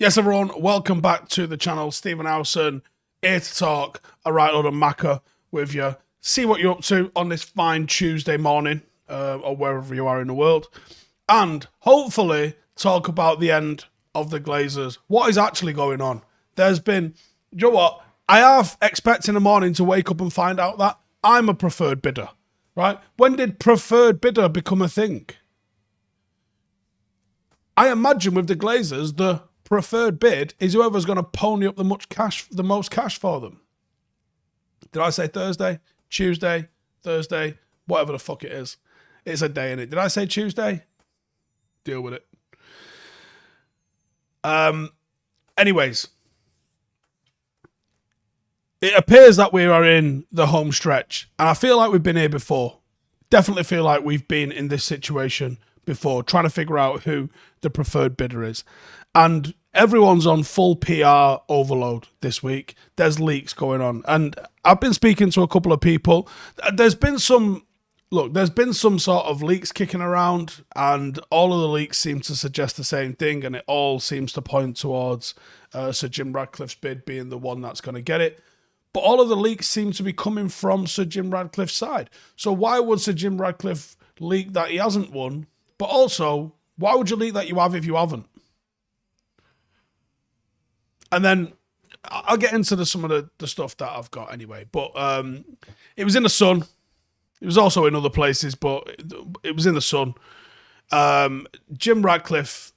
Yes, everyone, welcome back to the channel. Stephen Howson, here to talk a right load of macca with you. See what you're up to on this fine Tuesday morning, or wherever you are in the world. And hopefully talk about the end of the Glazers. What is actually going on? There's been, you know what? I have expect in the morning to wake up and find out that I'm a preferred bidder, right? When did preferred bidder become a thing? I imagine with the Glazers, the preferred bid is whoever's going to pony up the most cash for them. Did I say Thursday, Tuesday, Thursday, whatever the fuck it is? It's a day in it. Did I say Tuesday? Deal with it. Anyways, it appears that we are in the home stretch, and I feel like we've been here before. Definitely feel like we've been in this situation before, trying to figure out who the preferred bidder is. And everyone's on full PR overload this week. There's leaks going on. And I've been speaking to a couple of people. There's been some sort of leaks kicking around, and all of the leaks seem to suggest the same thing, and it all seems to point towards Sir Jim Ratcliffe's bid being the one that's going to get it. But all of the leaks seem to be coming from Sir Jim Ratcliffe's side. So why would Sir Jim Ratcliffe leak that he hasn't won? But also, why would you leak that you have if you haven't? And then I'll get into some of the stuff that I've got anyway. But it was in the Sun. It was also in other places, but it was in the Sun. Jim Ratcliffe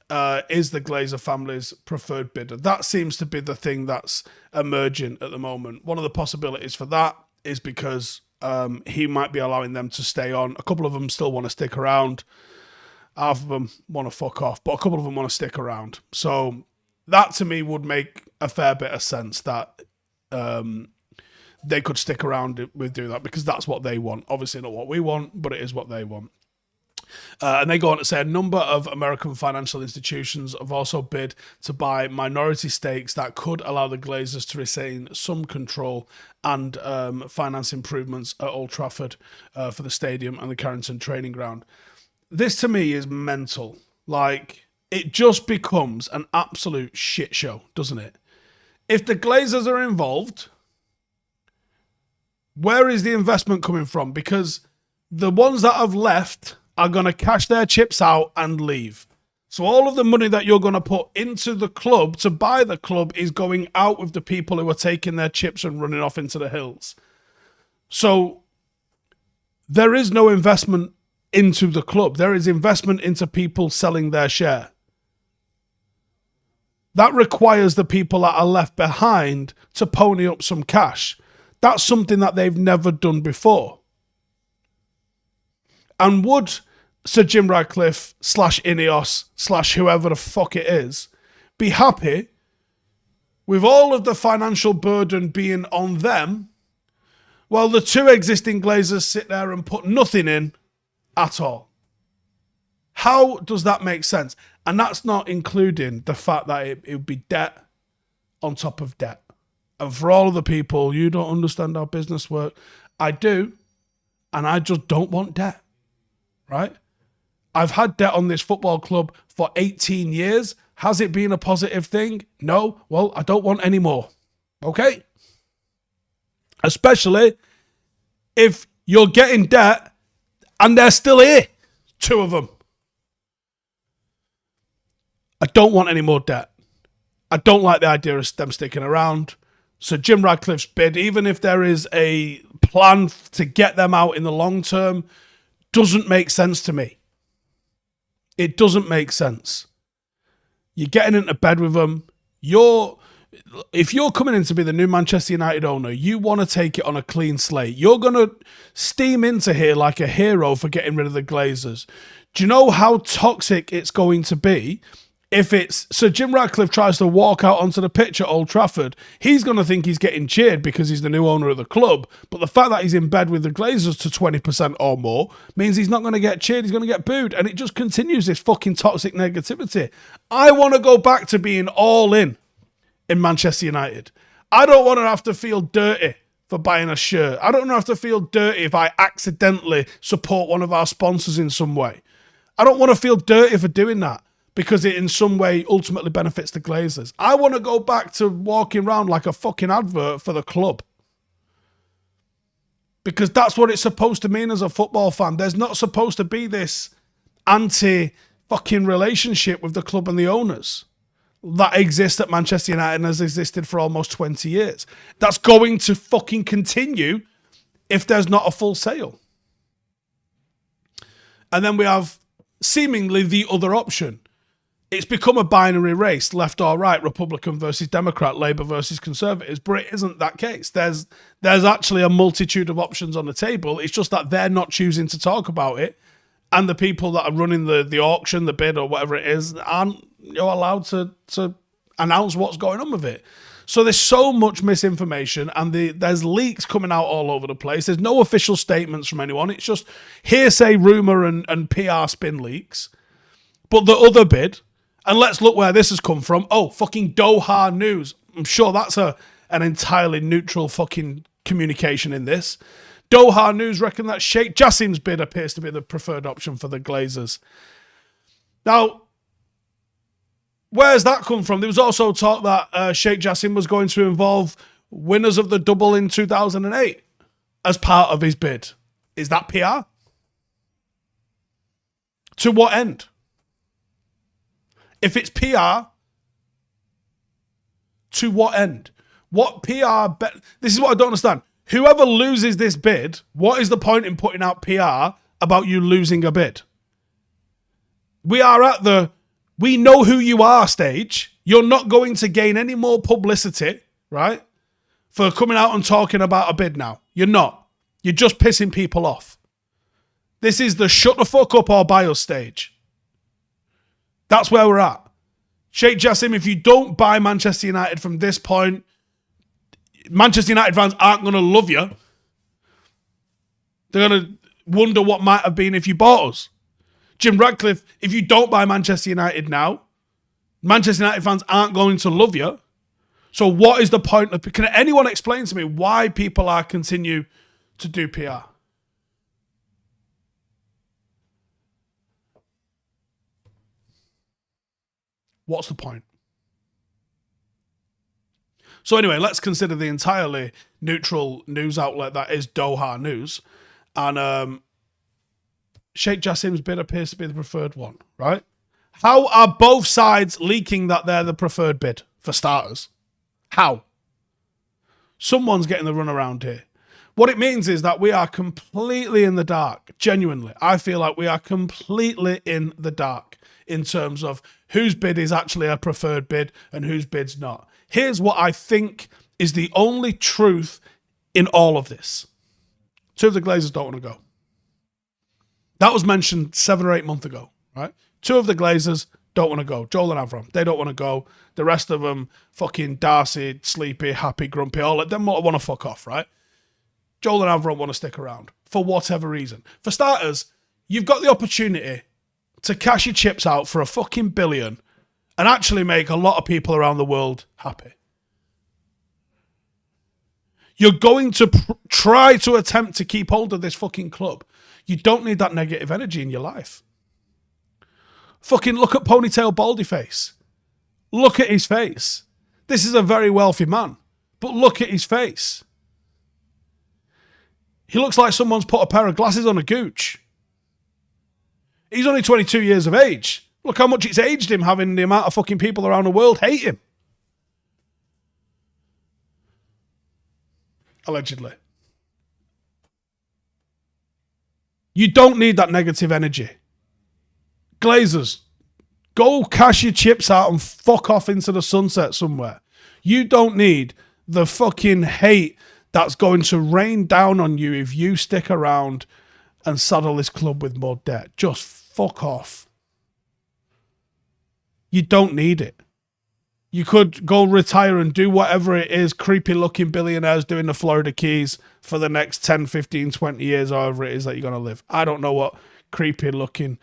is the Glazer family's preferred bidder. That seems to be the thing that's emerging at the moment. One of the possibilities for that is because he might be allowing them to stay on. A couple of them still want to stick around. Half of them want to fuck off, but a couple of them want to stick around. So that to me would make a fair bit of sense that they could stick around with doing that, because that's what they want. Obviously not what we want, but it is what they want. And they go on to say a number of American financial institutions have also bid to buy minority stakes that could allow the Glazers to retain some control and finance improvements at Old Trafford for the stadium and the Carrington training ground. This to me is mental. Like, it just becomes an absolute shit show, doesn't it? If the Glazers are involved, where is the investment coming from? Because the ones that have left are going to cash their chips out and leave. So all of the money that you're going to put into the club to buy the club is going out with the people who are taking their chips and running off into the hills. So there is no investment into the club. There is investment into people selling their share. That requires the people that are left behind to pony up some cash. That's something that they've never done before. And would Sir Jim Ratcliffe / Ineos / whoever the fuck it is be happy with all of the financial burden being on them while the two existing Glazers sit there and put nothing in at all? How does that make sense? And that's not including the fact that it would be debt on top of debt. And for all of the people, you don't understand how business works. I do. And I just don't want debt. Right? I've had debt on this football club for 18 years. Has it been a positive thing? No. Well, I don't want any more. Okay? Especially if you're getting debt and they're still here. Two of them. I don't want any more debt. I don't like the idea of them sticking around. So Jim Ratcliffe's bid, even if there is a plan to get them out in the long term, doesn't make sense to me. It doesn't make sense. You're getting into bed with them. If you're coming in to be the new Manchester United owner, you want to take it on a clean slate. You're going to steam into here like a hero for getting rid of the Glazers. Do you know how toxic it's going to be? If it's Sir Jim Ratcliffe tries to walk out onto the pitch at Old Trafford, he's going to think he's getting cheered because he's the new owner of the club. But the fact that he's in bed with the Glazers to 20% or more means he's not going to get cheered, he's going to get booed. And it just continues this fucking toxic negativity. I want to go back to being all in Manchester United. I don't want to have to feel dirty for buying a shirt. I don't want to have to feel dirty if I accidentally support one of our sponsors in some way. I don't want to feel dirty for doing that. because it in some way ultimately benefits the Glazers. I want to go back to walking around like a fucking advert for the club. Because that's what it's supposed to mean as a football fan. There's not supposed to be this anti-fucking relationship with the club and the owners that exists at Manchester United and has existed for almost 20 years. That's going to fucking continue if there's not a full sale. And then we have seemingly the other option. It's become a binary race, left or right, Republican versus Democrat, Labour versus Conservatives, but it isn't that case. There's actually a multitude of options on the table. It's just that they're not choosing to talk about it, and the people that are running the auction, the bid, or whatever it is, aren't allowed to announce what's going on with it. So there's so much misinformation, and there's leaks coming out all over the place. There's no official statements from anyone. It's just hearsay, rumour, and PR spin leaks. But the other bid... And let's look where this has come from. Oh, fucking Doha News. I'm sure that's an entirely neutral fucking communication in this. Doha News reckon that Sheikh Jassim's bid appears to be the preferred option for the Glazers. Now, where's that come from? There was also talk that Sheikh Jassim was going to involve winners of the double in 2008 as part of his bid. Is that PR? To what end? If it's PR, to what end? What PR... This is what I don't understand. Whoever loses this bid, what is the point in putting out PR about you losing a bid? We are at the we know who you are stage. You're not going to gain any more publicity, right, for coming out and talking about a bid now. You're not. You're just pissing people off. This is the shut the fuck up or buy us stage. That's where we're at. Sheikh Jassim, if you don't buy Manchester United from this point, Manchester United fans aren't going to love you. They're going to wonder what might have been if you bought us. Jim Ratcliffe, if you don't buy Manchester United now, Manchester United fans aren't going to love you. So what is the point of... Can anyone explain to me why people are continue to do PR? What's the point? So anyway, let's consider the entirely neutral news outlet that is Doha News. And Sheikh Jassim's bid appears to be the preferred one, right? How are both sides leaking that they're the preferred bid, for starters? How? Someone's getting the runaround here. What it means is that we are completely in the dark. Genuinely. I feel like we are completely in the dark in terms of whose bid is actually a preferred bid and whose bid's not. Here's what I think is the only truth in all of this. Two of the Glazers don't want to go. That was mentioned 7 or 8 months ago, right? Two of the Glazers don't want to go. Joel and Avram, they don't want to go. The rest of them, fucking Darcy, Sleepy, Happy, Grumpy, all of them want to fuck off, right? Joel and Avram want to stick around for whatever reason. For starters, you've got the opportunity to cash your chips out for $1 fucking billion and actually make a lot of people around the world happy. You're going to try to attempt to keep hold of this fucking club. You don't need that negative energy in your life. Fucking look at Ponytail Baldy Face. Look at his face. This is a very wealthy man, but look at his face. He looks like someone's put a pair of glasses on a gooch. He's only 22 years of age. Look how much it's aged him having the amount of fucking people around the world hate him. Allegedly. You don't need that negative energy. Glazers, go cash your chips out and fuck off into the sunset somewhere. You don't need the fucking hate that's going to rain down on you if you stick around and saddle this club with more debt. Just fuck off. You don't need it. You could go retire and do whatever it is creepy looking billionaires do in the Florida Keys for the next 10, 15, 20 years, however it is that you're going to live. I don't know what creepy looking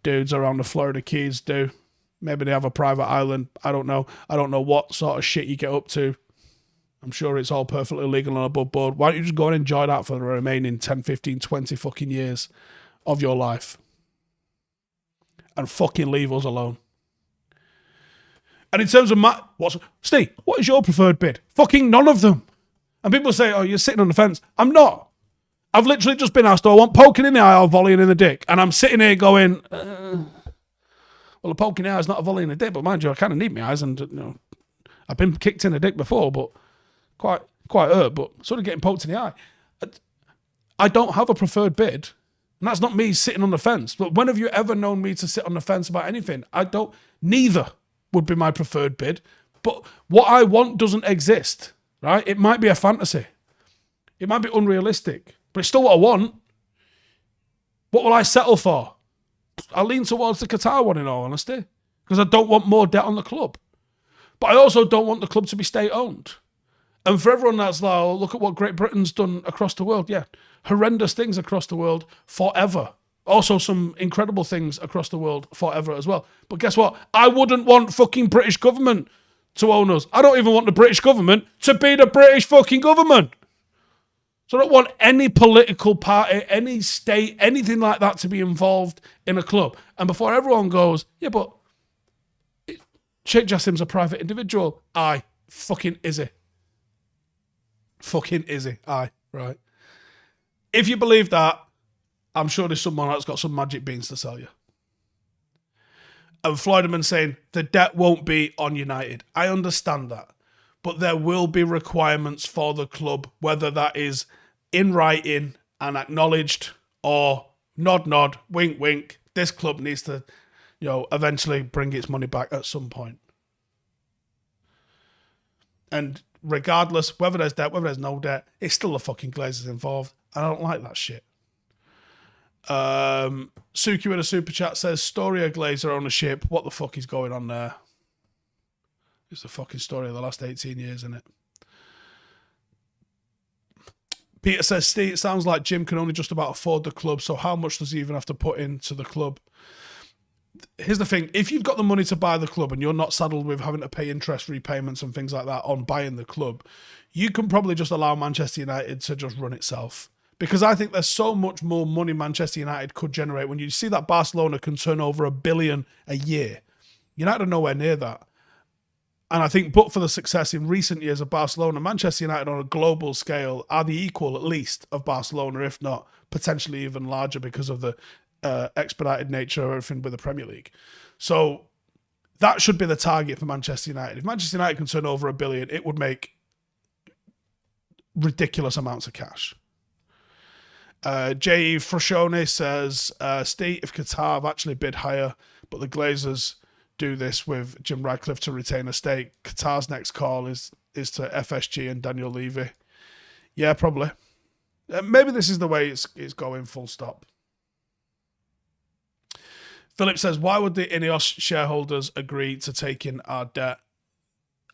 dudes around the Florida Keys do. Maybe they have a private island. I don't know. I don't know what sort of shit you get up to. I'm sure it's all perfectly legal and above board. Why don't you just go and enjoy that for the remaining 10, 15, 20 fucking years of your life? And fucking leave us alone. And in terms of Steve, what is your preferred bid? Fucking none of them. And people say, oh, you're sitting on the fence. I'm not. I've literally just been asked, do I want poking in the eye or volleying in the dick? And I'm sitting here going, well, a poking in the eye is not a volley in the dick, but mind you, I kind of need my eyes, and I've been kicked in the dick before, but quite hurt, but sort of getting poked in the eye. I don't have a preferred bid, and that's not me sitting on the fence. But when have you ever known me to sit on the fence about anything? Neither would be my preferred bid, but what I want doesn't exist, right? It might be a fantasy. It might be unrealistic, but it's still what I want. What will I settle for? I lean towards the Qatar one, in all honesty, because I don't want more debt on the club. But I also don't want the club to be state-owned. And for everyone that's like, oh, look at what Great Britain's done across the world. Yeah, horrendous things across the world forever. Also some incredible things across the world forever as well. But guess what? I wouldn't want fucking British government to own us. I don't even want the British government to be the British fucking government. So I don't want any political party, any state, anything like that to be involved in a club. And before everyone goes, yeah, but Sheikh Jassim's a private individual. Aye, fucking is he? Fucking is he? Aye, right. If you believe that, I'm sure there's someone that's got some magic beans to sell you. And Floyderman saying the debt won't be on United. I understand that. But there will be requirements for the club, whether that is in writing and acknowledged or nod, wink, wink. This club needs to, eventually bring its money back at some point. And regardless, whether there's debt, whether there's no debt, it's still the fucking Glazers involved. I don't like that shit. Suki with a super chat says, story of Glazer ownership. What the fuck is going on there? It's the fucking story of the last 18 years, isn't it? Peter says, Steve, it sounds like Jim can only just about afford the club, so how much does he even have to put into the club? Here's the thing. If you've got the money to buy the club and you're not saddled with having to pay interest repayments and things like that on buying the club, you can probably just allow Manchester United to just run itself. Because I think there's so much more money Manchester United could generate. When you see that Barcelona can turn over $1 billion a year, United are nowhere near that. And I think, but for the success in recent years of Barcelona, Manchester United on a global scale are the equal, at least, of Barcelona, if not potentially even larger because of the expedited nature of everything with the Premier League. So that should be the target for Manchester United. If Manchester United can turn over $1 billion, it would make ridiculous amounts of cash. J. Frashone says, Steve, if Qatar have actually bid higher, but the Glazers do this with Jim Ratcliffe to retain a stake, Qatar's next call is to FSG and Daniel Levy. Yeah, probably. Maybe this is the way it's going, full stop. Philip says, why would the Ineos shareholders agree to take in our debt?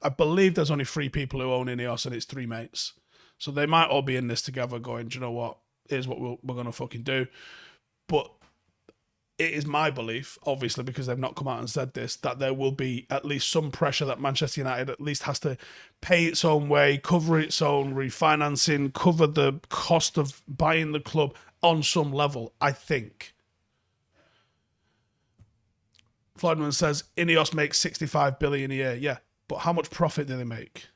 I believe there's only 3 people who own Ineos, and it's 3 mates. So they might all be in this together going, do you know what? Here's what we're going to fucking do. But it is my belief, obviously, because they've not come out and said this, that there will be at least some pressure that Manchester United at least has to pay its own way, cover its own refinancing, cover the cost of buying the club on some level, I think. Floydman says, Ineos makes $65 billion a year. Yeah, but how much profit do they make?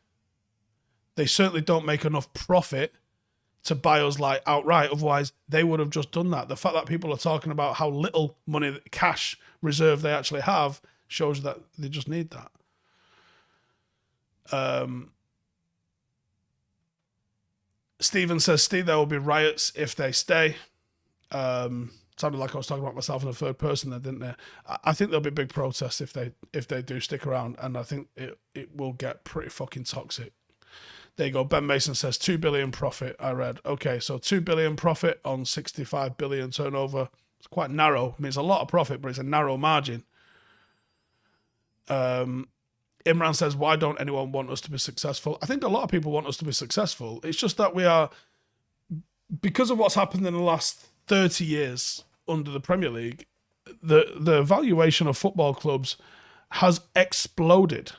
They certainly don't make enough profit to buy us like outright. Otherwise, they would have just done that. The fact that people are talking about how little money, cash reserve they actually have, shows that they just need that. Stephen says, Steve, there will be riots if they stay. Sounded like I was talking about myself in the third person there, didn't there? I think there'll be big protests if they do stick around, and I think it will get pretty fucking toxic. There you go. Ben Mason says 2 billion profit. I read. Okay, so 2 billion profit on 65 billion turnover. It's quite narrow. I mean, it's a lot of profit, but it's a narrow margin. Imran says, why don't anyone want us to be successful? I think a lot of people want us to be successful. It's just that we are, because of what's happened in the last 30 years under the Premier League, the valuation of football clubs has exploded.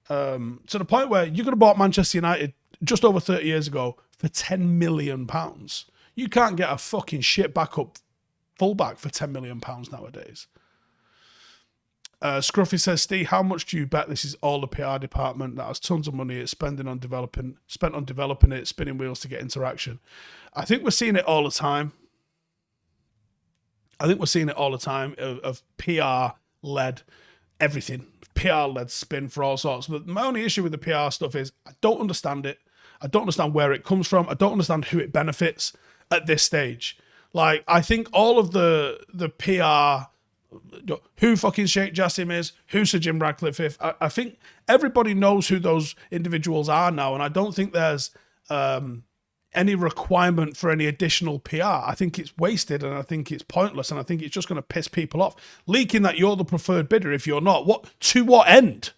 To the point where you could have bought Manchester United just over 30 years ago for £10 million. You can't get a fucking shit backup fullback for £10 million nowadays. Scruffy says, Steve, how much do you bet this is all the PR department that has tons of money it's spent on developing it, spinning wheels to get interaction? I think we're seeing it all the time. Of PR-led everything. PR-led spin for all sorts. But my only issue with the PR stuff is I don't understand it. I don't understand where it comes from. I don't understand who it benefits at this stage. Like, I think all of the PR, who fucking Sheikh Jassim is, who Sir Jim Ratcliffe is, I think everybody knows who those individuals are now, and I don't think there's any requirement for any additional PR. I think it's wasted, and I think it's pointless, and I think it's just going to piss people off. Leaking that you're the preferred bidder if you're not. To what end?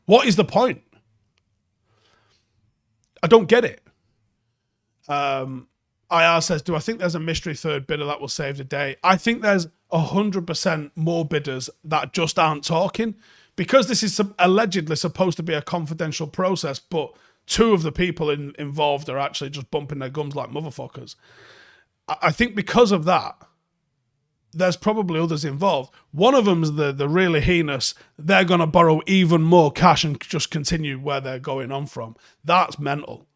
What is the point? I don't get it. IR says, do I think there's a mystery third bidder that will save the day? I think there's 100% more bidders that just aren't talking, because this is allegedly supposed to be a confidential process, but two of the people involved are actually just bumping their gums like motherfuckers. I think because of that, there's probably others involved. One of them's the really heinous, they're going to borrow even more cash and just continue where they're going on from. That's mental.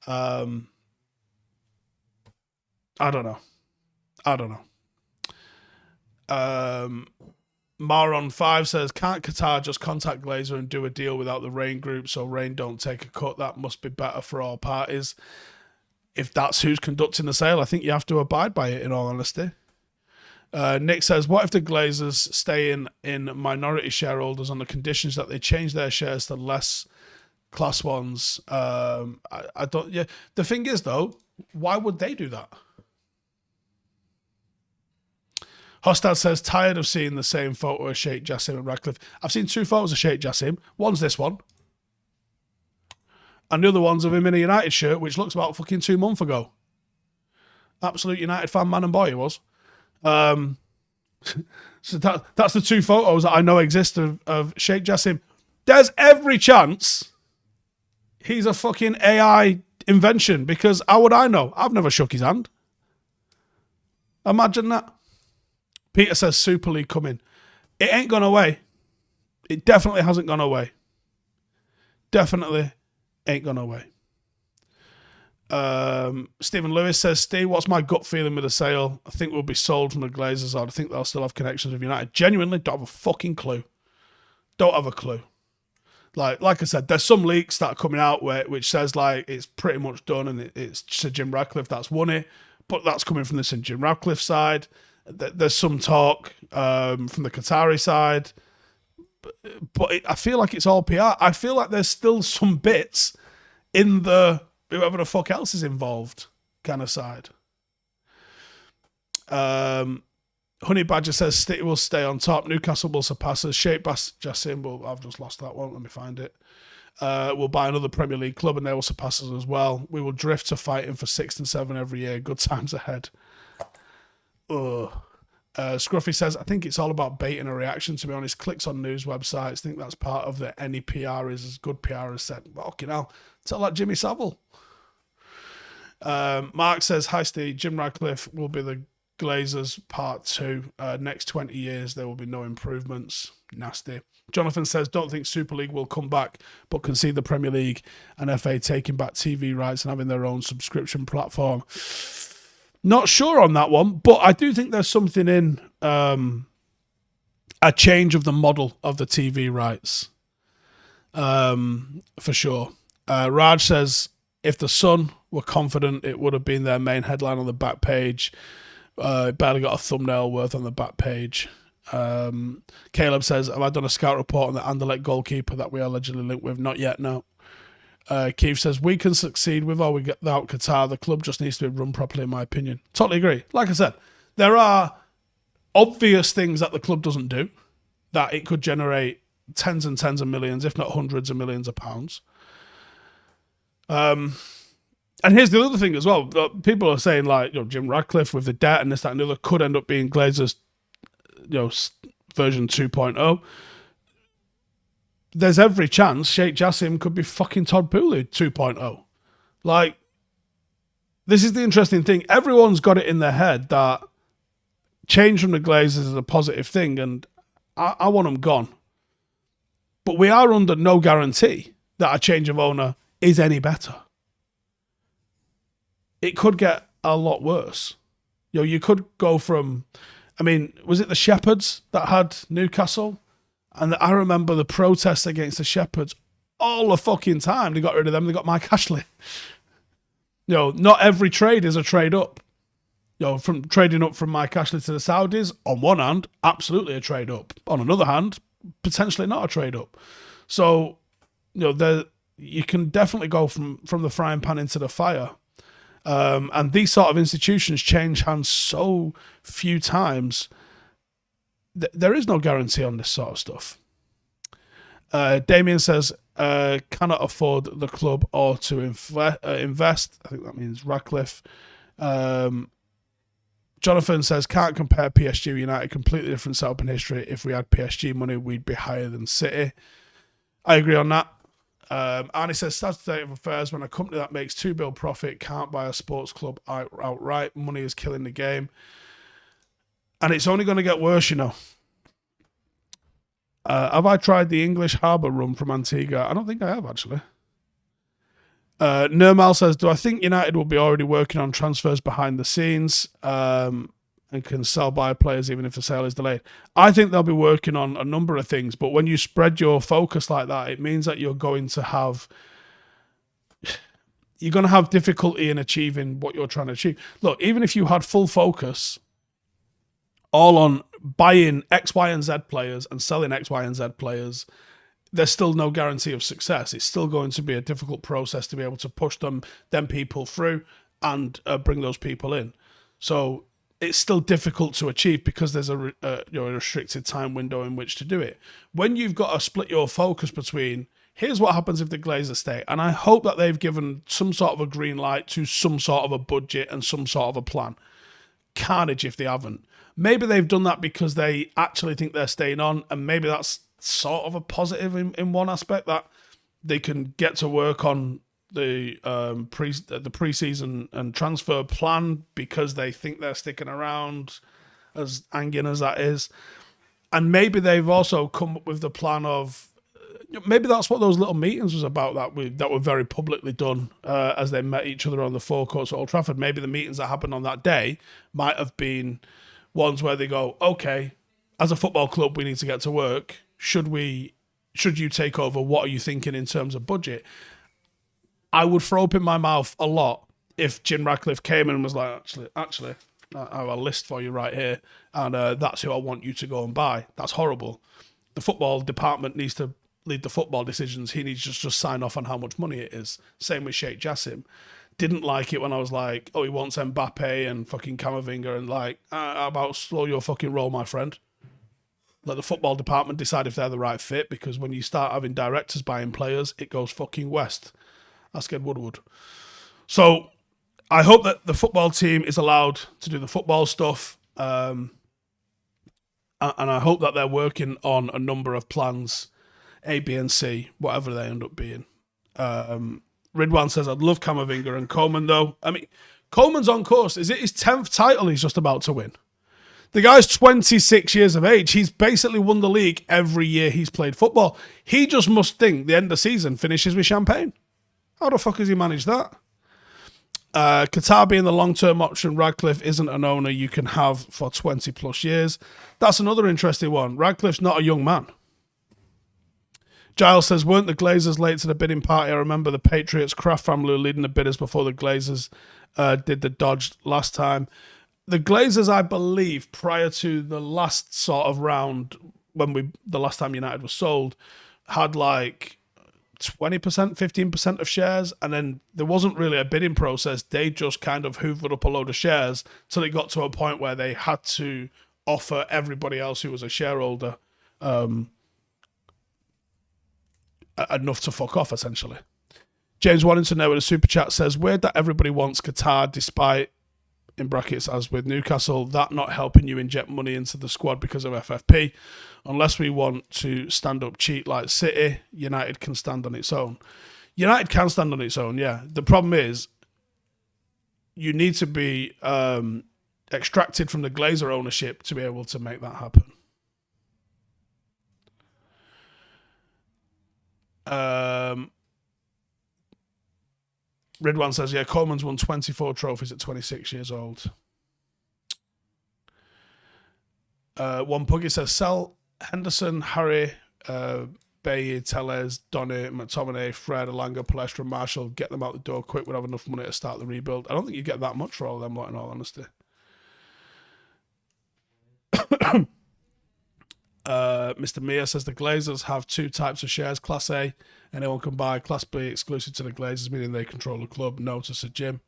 I don't know. Maron5 says, can't Qatar just contact Glazer and do a deal without the Rain group so Rain don't take a cut? That must be better for all parties. If that's who's conducting the sale, I think you have to abide by it, in all honesty. Nick says, what if the Glazers stay in minority shareholders on the conditions that they change their shares to less class ones? I don't. Yeah. The thing is, though, why would they do that? Hostad says, tired of seeing the same photo of Sheikh Jassim and Ratcliffe. I've seen two photos of Sheikh Jassim. One's this one. And the other one's of him in a United shirt, which looks about fucking 2 months ago. Absolute United fan, man and boy he was. So that's the two photos that I know exist of Sheikh Jassim. There's every chance he's a fucking AI invention, because how would I know? I've never shook his hand. Imagine that. Peter says Super League coming. It ain't gone away. It definitely hasn't gone away. Definitely ain't gone away. Stephen Lewis says, Steve, what's my gut feeling with the sale? I think we'll be sold from the Glazers, or I think they'll still have connections with United. Genuinely don't have a fucking clue. Don't have a clue. Like I said, there's some leaks that are coming out which says like it's pretty much done and it's Sir Jim Ratcliffe that's won it, but that's coming from the Sir Jim Ratcliffe side. There's some talk from the Qatari side, but I feel like it's all PR. I feel like there's still some bits in the whoever the fuck else is involved kind of side. Honey Badger says City will stay on top. Newcastle will surpass us. Sheikh Jassim will. I've just lost that one. Let me find it. We'll buy another Premier League club and they will surpass us as well. We will drift to fighting for 6 and 7 every year. Good times ahead. Scruffy says, I think it's all about baiting a reaction, to be honest. Clicks on news websites. Think that's part of the any PR is as good PR as said. Fucking hell. Tell that Jimmy Savile. Mark says, hi Steve, Jim Ratcliffe will be the Glazers part 2. Next 20 years there will be no improvements. Nasty. Jonathan says, don't think Super League will come back, but can see the Premier League and FA taking back TV rights and having their own subscription platform. Not sure on that one, but I do think there's something in a change of the model of the TV rights. For sure. Raj says, if the Sun were confident, it would have been their main headline on the back page. It barely got a thumbnail worth on the back page. Caleb says, have I done a scout report on the Anderlecht goalkeeper that we allegedly linked with? Not yet, no. Keith says, we can succeed with or without Qatar. The club just needs to be run properly, in my opinion. Totally agree. Like I said, there are obvious things that the club doesn't do that it could generate tens and tens of millions, if not hundreds of millions of pounds. And here's the other thing as well. People are saying, like, Jim Ratcliffe with the debt and this, that, and the other could end up being Glazers, version 2.0. There's every chance Sheikh Jassim could be fucking Todd Boehly 2.0. Like, this is the interesting thing. Everyone's got it in their head that change from the Glazers is a positive thing, and I want them gone. But we are under no guarantee that a change of owner is any better. It could get a lot worse. You could go from, was it the Shepherds that had Newcastle? And I remember the protests against the Shepherds all the fucking time. They got rid of them. They got Mike Ashley. Not every trade is a trade up. From trading up from Mike Ashley to the Saudis, on one hand, absolutely a trade up. On another hand, potentially not a trade up. So, you can definitely go from the frying pan into the fire. And these sort of institutions change hands so few times. There is no guarantee on this sort of stuff. Damien says, cannot afford the club or to invest. I think that means Ratcliffe. Jonathan says, can't compare PSG United, completely different setup in history. If we had PSG money, we'd be higher than City. I agree on that. Arnie says, sad state of affairs when a company that makes $2 billion profit can't buy a sports club outright. Money is killing the game. And it's only going to get worse, Have I tried the English Harbour rum from Antigua? I don't think I have, actually. Nirmal says, do I think United will be already working on transfers behind the scenes and can sell by players even if the sale is delayed? I think they'll be working on a number of things, but when you spread your focus like that, it means that you're going to have difficulty in achieving what you're trying to achieve. Look, even if you had full focus all on buying X, Y, and Z players and selling X, Y, and Z players, there's still no guarantee of success. It's still going to be a difficult process to be able to push them people through and bring those people in. So it's still difficult to achieve because there's a restricted time window in which to do it. When you've got to split your focus between, here's what happens if the Glazers stay, and I hope that they've given some sort of a green light to some sort of a budget and some sort of a plan. Carnage if they haven't. Maybe they've done that because they actually think they're staying on, and maybe that's sort of a positive in one aspect, that they can get to work on the pre-season and transfer plan because they think they're sticking around, as angin as that is. And maybe they've also come up with the plan of, maybe that's what those little meetings was about that were very publicly done as they met each other on the forecourts at Old Trafford. Maybe the meetings that happened on that day might have been ones where they go, okay, as a football club, we need to get to work. Should you take over? What are you thinking in terms of budget? I would throw up in my mouth a lot if Jim Ratcliffe came in and was like, actually, I have a list for you right here, and that's who I want you to go and buy. That's horrible. The football department needs to lead the football decisions. He needs to just sign off on how much money it is. Same with Sheikh Jassim. Didn't like it when I was like, oh, he wants Mbappe and fucking Camavinga, and like, how about slow your fucking roll, my friend? Let the football department decide if they're the right fit, because when you start having directors buying players, it goes fucking west. Ask Ed Woodward. So I hope that the football team is allowed to do the football stuff, and I hope that they're working on a number of plans, A, B, and C, whatever they end up being. Ridwan says, I'd love Camavinga and Coleman, though. I mean, Coleman's on course. Is it his 10th title he's just about to win? The guy's 26 years of age. He's basically won the league every year he's played football. He just must think the end of the season finishes with champagne. How the fuck has he managed that? Qatar being the long-term option, Ratcliffe isn't an owner you can have for 20 plus years. That's another interesting one. Ratcliffe's not a young man. Giles says, weren't the Glazers late to the bidding party? I remember the Patriots, Kraft family were leading the bidders before the Glazers did the dodge last time. The Glazers, I believe, prior to the last sort of round, the last time United was sold, had like 20%, 15% of shares, and then there wasn't really a bidding process. They just kind of hoovered up a load of shares till it got to a point where they had to offer everybody else who was a shareholder enough to fuck off, essentially. James Waddington there with a super chat says, weird that everybody wants Qatar despite, in brackets, as with Newcastle, that not helping you inject money into the squad because of FFP. Unless we want to stand up cheat like City, United can stand on its own. United can stand on its own, yeah. The problem is you need to be extracted from the Glazer ownership to be able to make that happen. Um, Ridwan says, yeah, Coleman's won 24 trophies at 26 years old. One Puggy says, sell Henderson, Harry, Baye, Tellez, Donny, McTominay, Fred, Alanga, Palestra, Marshall, get them out the door quick. We'd have enough money to start the rebuild. I don't think you get that much for all of them, in all honesty. Mr. Mia says the Glazers have two types of shares, Class A, anyone can buy, Class B exclusive to the Glazers, meaning they control the club. No to Sir Jim.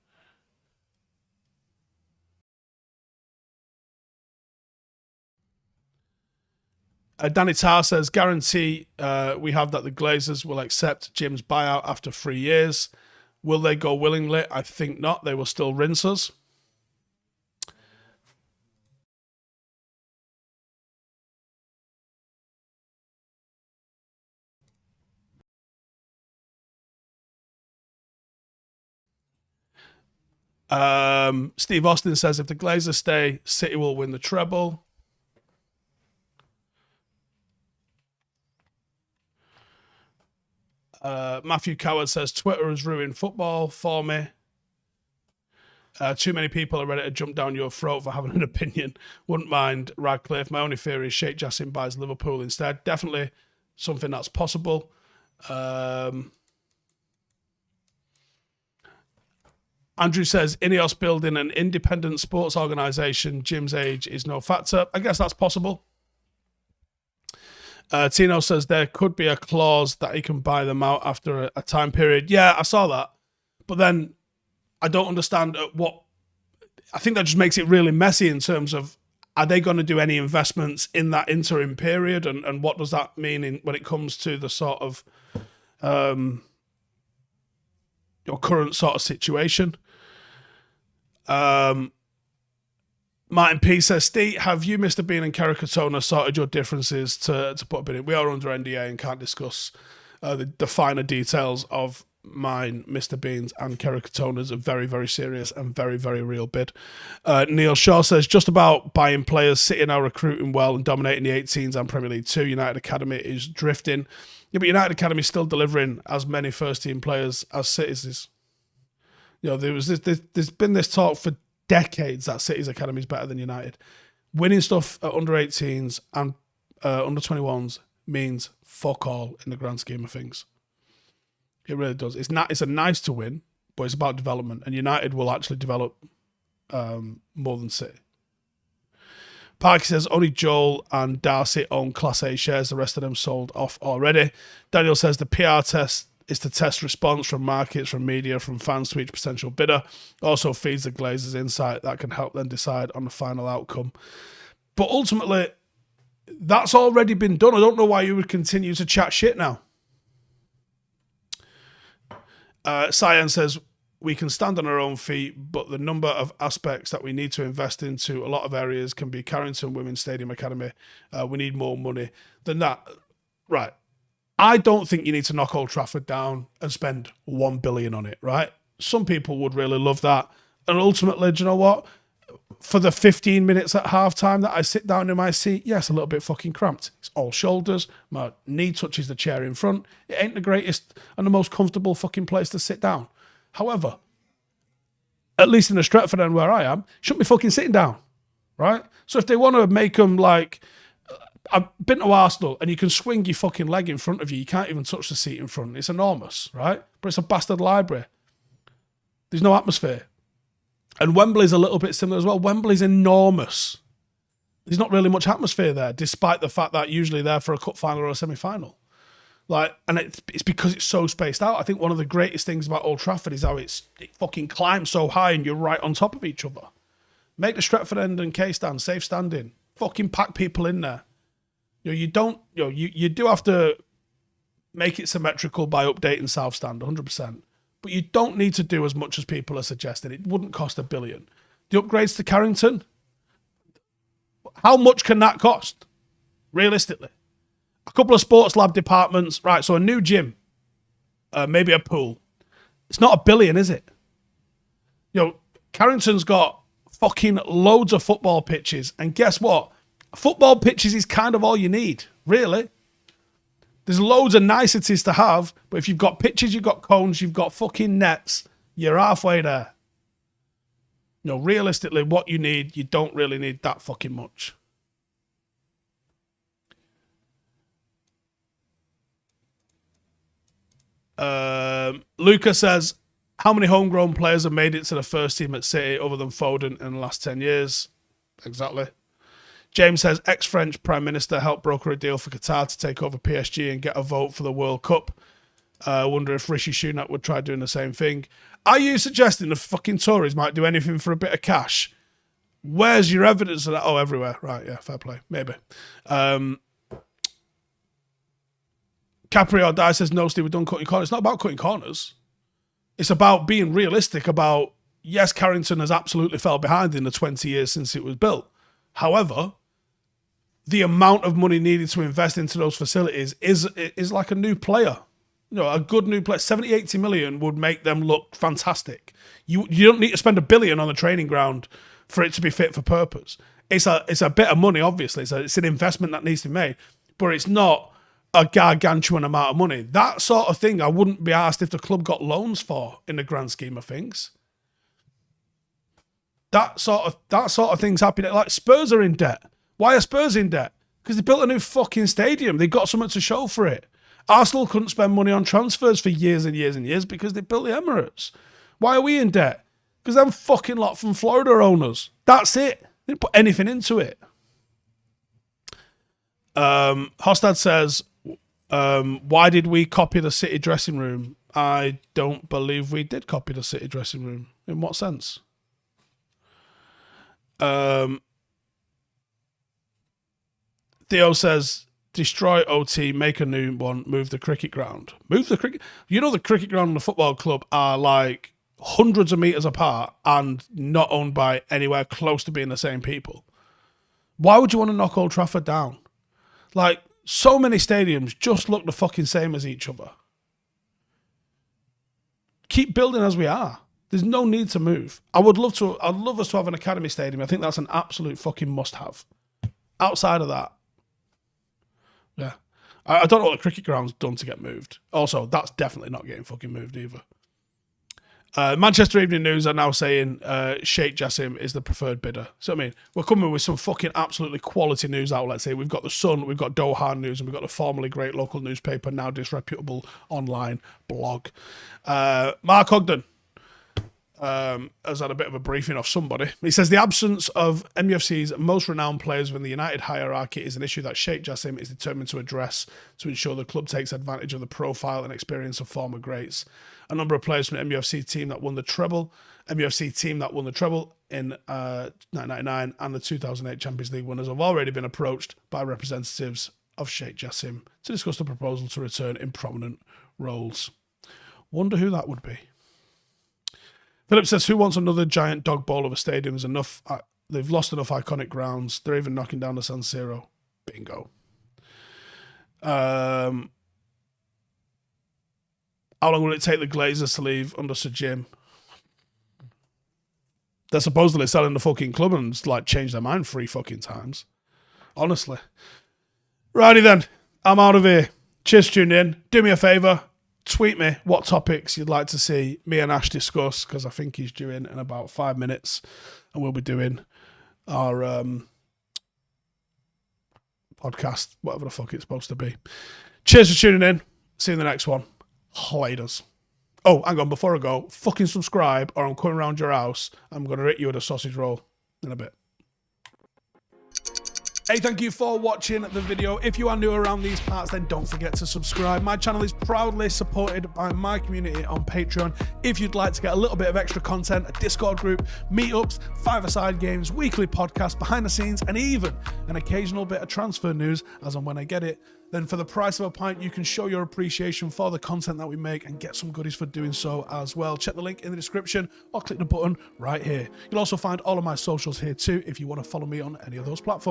Danny Tarr says, guarantee we have that the Glazers will accept Jim's buyout after 3 years. Will they go willingly? I think not. They will still rinse us. Steve Austin says, if the Glazers stay, City will win the treble. Matthew Coward says, Twitter has ruined football for me. Too many people are ready to jump down your throat for having an opinion. Wouldn't mind Radcliffe. My only theory is Sheikh Jassim buys Liverpool instead. Definitely something that's possible. Andrew says, Ineos building an independent sports organisation. Jim's age is no factor. I guess that's possible. Tino says there could be a clause that he can buy them out after a time period. Yeah, I saw that. But then I don't understand what... I think that just makes it really messy in terms of, are they going to do any investments in that interim period? And what does that mean when it comes to the sort of your current sort of situation? Martin P says, Steve, have you, Mr. Bean and Kerry Katona, sorted your differences to put a bid in? We are under NDA and can't discuss the finer details of mine, Mr. Bean's, and Kerry Katona's a very, very serious and very, very real bid. Neil Shaw says, just about buying players, City now recruiting well and dominating the 18s and Premier League 2. United Academy is drifting. Yeah, but United Academy is still delivering as many first-team players as City's is. You know, there's been this talk for decades that City's academy is better than United. Winning stuff at under 18s and under 21s means fuck all in the grand scheme of things. It really does. It's a nice to win, but it's about development, and United will actually develop more than City. Parky says only Joel and Darcy own Class A shares. The rest of them sold off already. Daniel says the PR test is to test response from markets, from media, from fans to each potential bidder. Also feeds the Glazers insight that can help them decide on the final outcome. But ultimately, that's already been done. I don't know why you would continue to chat shit now. Cyan says, we can stand on our own feet, but the number of aspects that we need to invest into a lot of areas can be Carrington Women's Stadium Academy. We need more money than that. Right. I don't think you need to knock Old Trafford down and spend $1 billion on it, right? Some people would really love that. And ultimately, do you know what? For the 15 minutes at halftime that I sit down in my seat, yes, a little bit fucking cramped. It's all shoulders. My knee touches the chair in front. It ain't the greatest and the most comfortable fucking place to sit down. However, at least in the Stretford end where I am, shouldn't be fucking sitting down, right? So if they want to make them like... I've been to Arsenal and you can swing your fucking leg in front of you. You can't even touch the seat in front. It's enormous, right? But it's a bastard library. There's no atmosphere. And Wembley's a little bit similar as well. Wembley's enormous. There's not really much atmosphere there, despite the fact that usually there for a cup final or a semi-final. And it's because it's so spaced out. I think one of the greatest things about Old Trafford is how it fucking climbs so high and you're right on top of each other. Make the Stretford end and K stand safe standing. Fucking pack people in there. You do have to make it symmetrical by updating South Stand 100%, but you don't need to do as much as people are suggesting. It wouldn't cost $1 billion. The upgrades to Carrington, how much can that cost? Realistically, a couple of sports lab departments, right? So a new gym, maybe a pool. It's not $1 billion, is it? Carrington's got fucking loads of football pitches, and guess what? Football pitches is kind of all you need, really. There's loads of niceties to have, but if you've got pitches, you've got cones, you've got fucking nets, you're halfway there. No, realistically, what you need, you don't really need that fucking much. Luca says, how many homegrown players have made it to the first team at City other than Foden in the last 10 years? Exactly. James says, ex-French Prime Minister helped broker a deal for Qatar to take over PSG and get a vote for the World Cup. I wonder if Rishi Sunak would try doing the same thing. Are you suggesting the fucking Tories might do anything for a bit of cash? Where's your evidence of that? Oh, everywhere. Right, yeah, fair play. Maybe. Capri or Die says, no, Steve, we're done cutting corners. It's not about cutting corners. It's about being realistic about, yes, Carrington has absolutely fell behind in the 20 years since it was built. However, the amount of money needed to invest into those facilities is like a new player. You know, a good new player, 70, 80 million would make them look fantastic. You don't need to spend $1 billion on a training ground for it to be fit for purpose. It's a bit of money, obviously. So it's an investment that needs to be made, but it's not a gargantuan amount of money. That sort of thing I wouldn't be asked if the club got loans for in the grand scheme of things. That sort of thing's happening. Like Spurs are in debt. Why are Spurs in debt? Because they built a new fucking stadium. They got something to show for it. Arsenal couldn't spend money on transfers for years and years and years because they built the Emirates. Why are we in debt? Because them fucking lot from Florida own us. That's it. They didn't put anything into it. Hostad says, why did we copy the City dressing room? I don't believe we did copy the City dressing room. In what sense? Theo says, destroy OT, make a new one, move the cricket ground. Move the cricket... You know the cricket ground and the football club are like hundreds of metres apart and not owned by anywhere close to being the same people. Why would you want to knock Old Trafford down? Like, so many stadiums just look the fucking same as each other. Keep building as we are. There's no need to move. I'd love us to have an academy stadium. I think that's an absolute fucking must-have. Outside of that, yeah. I don't know what the cricket ground's done to get moved. Also, that's definitely not getting fucking moved either. Manchester Evening News are now saying Sheikh Jassim is the preferred bidder. So, I mean, we're coming with some fucking absolutely quality news outlets here. We've got The Sun, we've got Doha News, and we've got the formerly great local newspaper, now disreputable online blog. Mark Ogden has had a bit of a briefing off somebody. He says the absence of MUFC's most renowned players within the United hierarchy is an issue that Sheikh Jassim is determined to address to ensure the club takes advantage of the profile and experience of former greats. A number of players from the MUFC team that won the treble in 1999 and the 2008 Champions League winners have already been approached by representatives of Sheikh Jassim to discuss the proposal to return in prominent roles. Wonder who that would be. Philip says, who wants another giant dog bowl of a stadium? There's enough. They've lost enough iconic grounds. They're even knocking down the San Siro. Bingo. How long will it take the Glazers to leave under Sir Jim? They're supposedly selling the fucking club and like change their mind 3 fucking times. Honestly. Righty then. I'm out of here. Cheers for tuning in. Do me a favour. Tweet me what topics you'd like to see me and Ash discuss, because I think he's due in about 5 minutes and we'll be doing our podcast, whatever the fuck it's supposed to be. Cheers for tuning in. See you in the next one. Laters. Oh, hang on, before I go, fucking subscribe or I'm coming around your house. I'm going to hit you with a sausage roll in a bit. Hey, thank you for watching the video. If you are new around these parts, then don't forget to subscribe. My channel is proudly supported by my community on Patreon. If you'd like to get a little bit of extra content, a Discord group, meetups, 5-a-side games, weekly podcasts, behind the scenes, and even an occasional bit of transfer news as and when I get it, then for the price of a pint, you can show your appreciation for the content that we make and get some goodies for doing so as well. Check the link in the description or click the button right here. You'll also find all of my socials here too if you want to follow me on any of those platforms.